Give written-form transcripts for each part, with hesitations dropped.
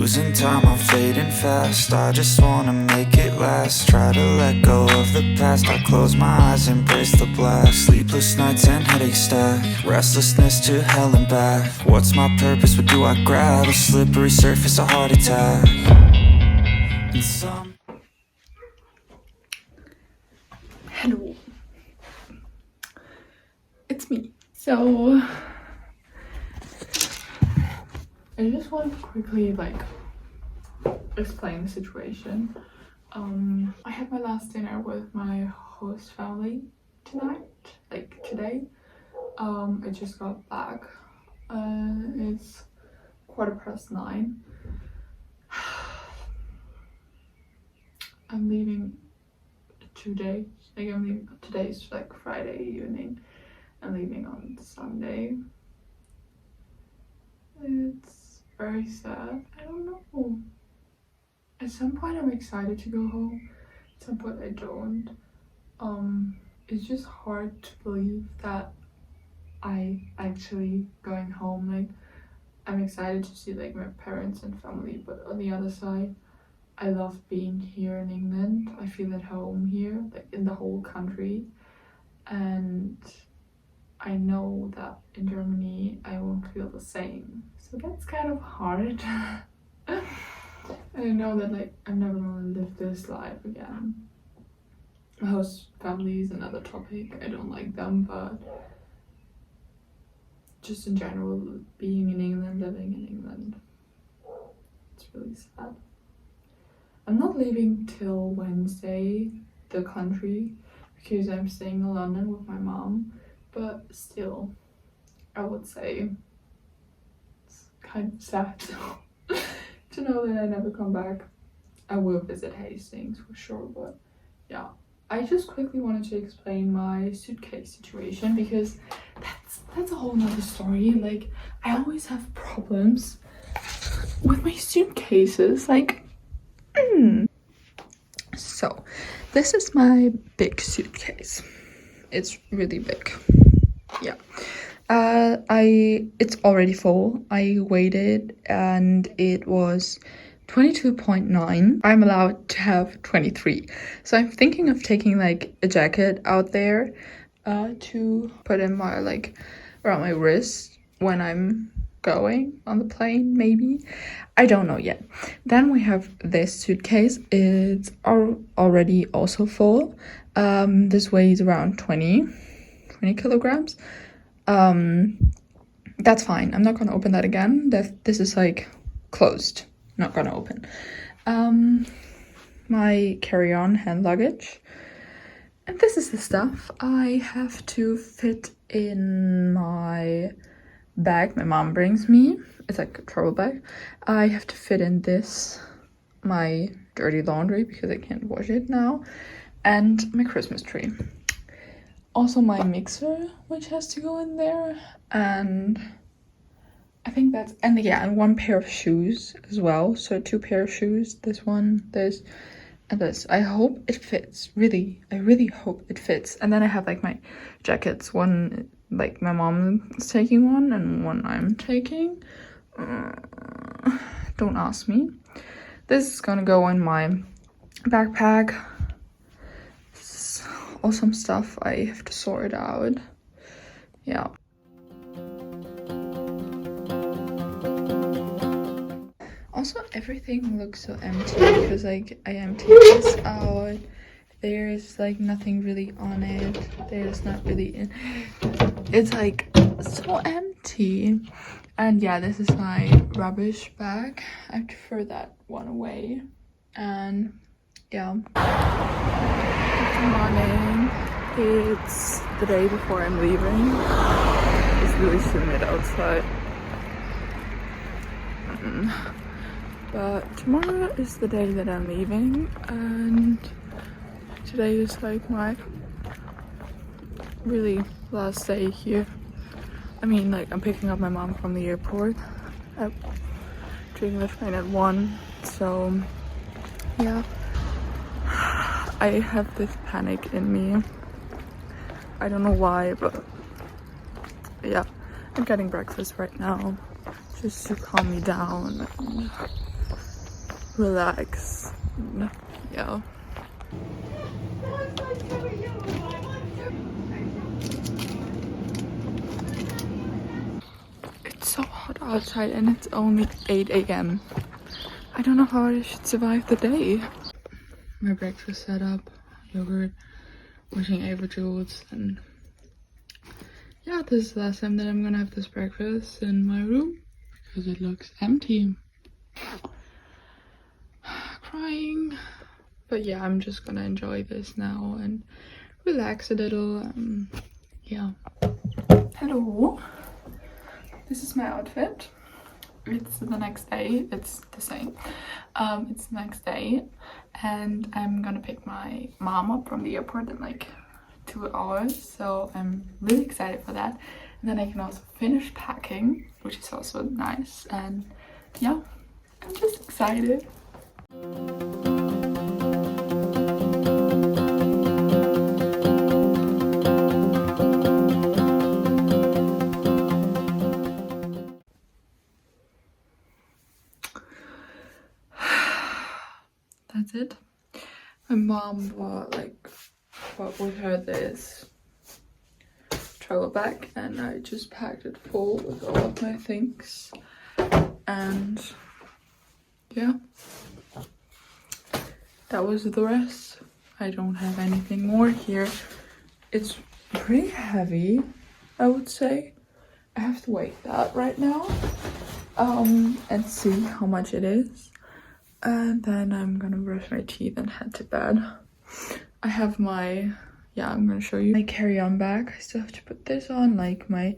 Losing time, I'm fading fast. I just wanna make it last. Try to let go of the past. I close my eyes, embrace the blast. Sleepless nights and headache stack. Restlessness to hell and back. What's my purpose, what do I grab? A slippery surface, a heart attack. And some... Hello. It's me. So I just want to quickly explain the situation. I had my last dinner with my host family tonight, today. I just got back. It's 9:15. I'm leaving today. Today's Friday evening. I'm leaving on Sunday. It's very sad. I don't know. At some point I'm excited to go home. At some point I don't. It's just hard to believe that I actually going home. I'm excited to see my parents and family, but on the other side, I love being here in England. I feel at home here, in the whole country. And I know that in Germany I won't feel the same. So that's kind of hard. And I know that I'm never gonna live this life again. My host family is another topic. I don't like them, but just in general, being in England, living in England, it's really sad. I'm not leaving till Wednesday, the country, because I'm staying in London with my mom, but still, I would say it's kind of sad to know that I never come back. I will visit Hastings for sure, but yeah. I just quickly wanted to explain my suitcase situation because that's a whole nother story. I always have problems with my suitcases. So this is my big suitcase. It's really big. Yeah. It's already full. I weighed it and it was 22.9. I'm allowed to have 23. So I'm thinking of taking a jacket out there to put in my around my wrist when I'm going on the plane, maybe. I don't know yet. Then we have this suitcase. It's already also full. This weighs around 20 kilograms. That's fine. I'm not gonna open that again. This is closed. Not gonna open. My carry-on hand luggage. And this is the stuff I have to fit in my bag my mom brings me. It's a travel bag. I have to fit in this, my dirty laundry because I can't wash it now, and my Christmas tree. Also my mixer, which has to go in there, and I think that's, and one pair of shoes as well. So 2 pair of shoes, this one, this, and this. I hope it fits, really. I really hope it fits. And then I have my jackets, one my mom is taking one and one I'm taking. Don't ask me. This is gonna go in my backpack. This is all some stuff I have to sort out. Yeah. Also, everything looks so empty because I emptied this out. There's nothing really on it. There's not really it's so empty. And yeah, this is my rubbish bag. I have to throw that one away. And yeah. Good morning. It's the day before I'm leaving. It's really humid outside. But tomorrow is the day that I'm leaving, and today is my really last day here. I mean, I'm picking up my mom from the airport taking the train at 1, so yeah. I have this panic in me. I don't know why, but yeah. I'm getting breakfast right now just to calm me down. And relax. Yeah. It's so hot outside and it's only 8 a.m. I don't know how I should survive the day. My breakfast setup, yogurt, watching Ava Jules, and yeah, this is the last time that I'm gonna have this breakfast in my room because it looks empty. Crying. But yeah, I'm just gonna enjoy this now and relax a little. Yeah. Hello. This is my outfit. It's the next day. It's the same. It's the next day, and I'm gonna pick my mom up from the airport in like 2 hours. So I'm really excited for that. And then I can also finish packing, which is also nice. And yeah, I'm just excited. That's it. My mom bought with her this travel bag, and I just packed it full with all of my things. And yeah, that was the rest. I don't have anything more here. It's pretty heavy, I would say. I have to weigh that right now and see how much it is. And then I'm gonna brush my teeth and head to bed. I have my, I'm gonna show you my carry-on bag. I still have to put this on, like my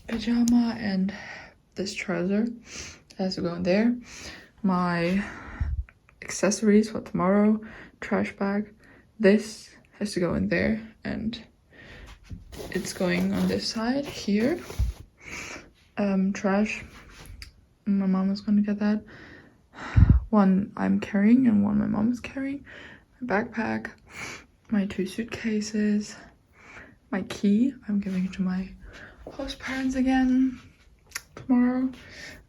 pajama and this trouser has to go in there. My accessories for tomorrow, trash bag. This has to go in there, and it's going on this side here. Trash. My mom is gonna get that. One I'm carrying and one my mom is carrying. My backpack, my 2 suitcases, my key. I'm giving it to my host parents again tomorrow.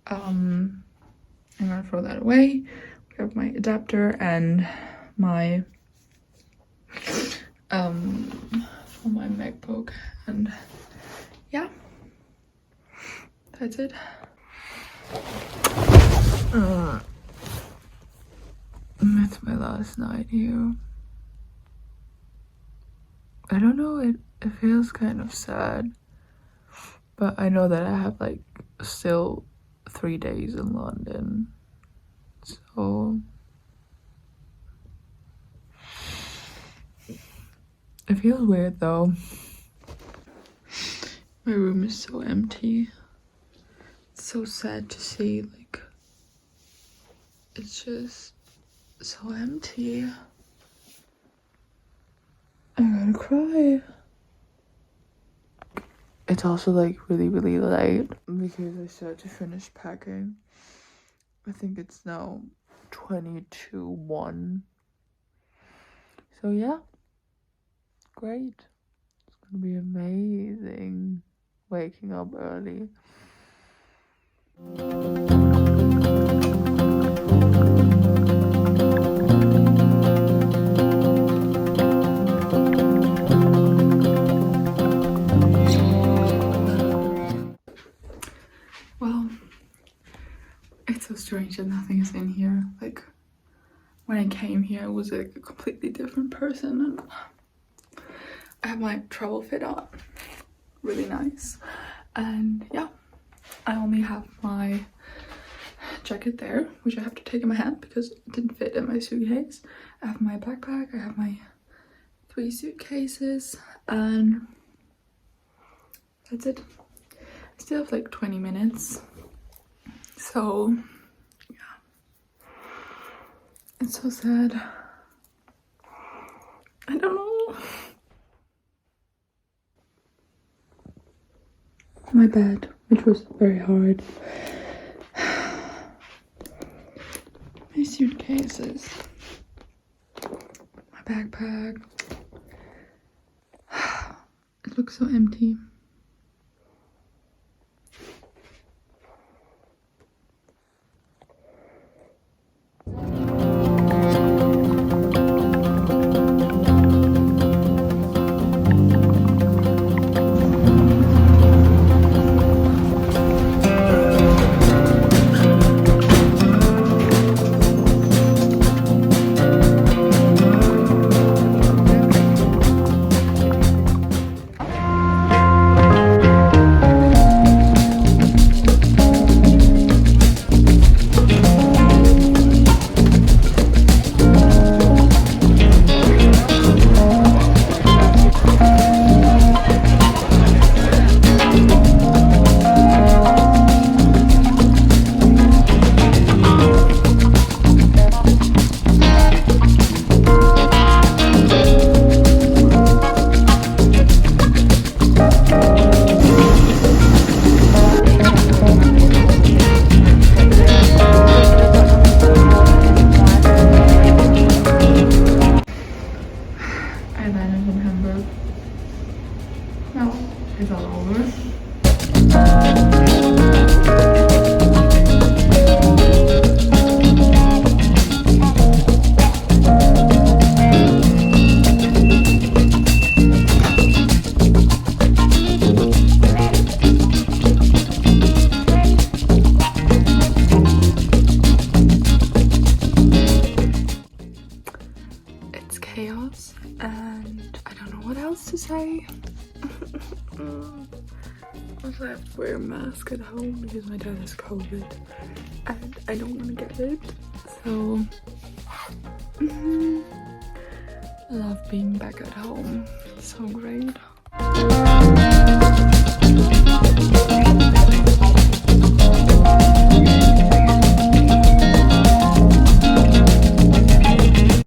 I'm gonna throw that away. We have my adapter and my for my MacBook, and yeah, that's it. That's my last night here. I don't know, it feels kind of sad, but I know that I have like still 3 days in London, so it feels weird though. My room is so empty. It's so sad to see, like, it's just so empty. I'm gonna cry. It's also like really late because I still have to finish packing. I think it's now 22:01. So yeah, great. It's gonna be amazing waking up early. Well, it's so strange that nothing is in here. Like, when I came here, I was like a completely different person, and I have my travel fit on, really nice. And yeah, I only have my jacket there, which I have to take in my hand because it didn't fit in my suitcase. I have my backpack, I have my 3 suitcases, and that's it. I still have like 20 minutes, so yeah, it's so sad. I don't know. My bed, which was very hard. My suitcases, my backpack. It looks so empty. say. Also, I have to wear a mask at home because my dad has COVID and I don't want to get it. So, I love being back at home. It's so great.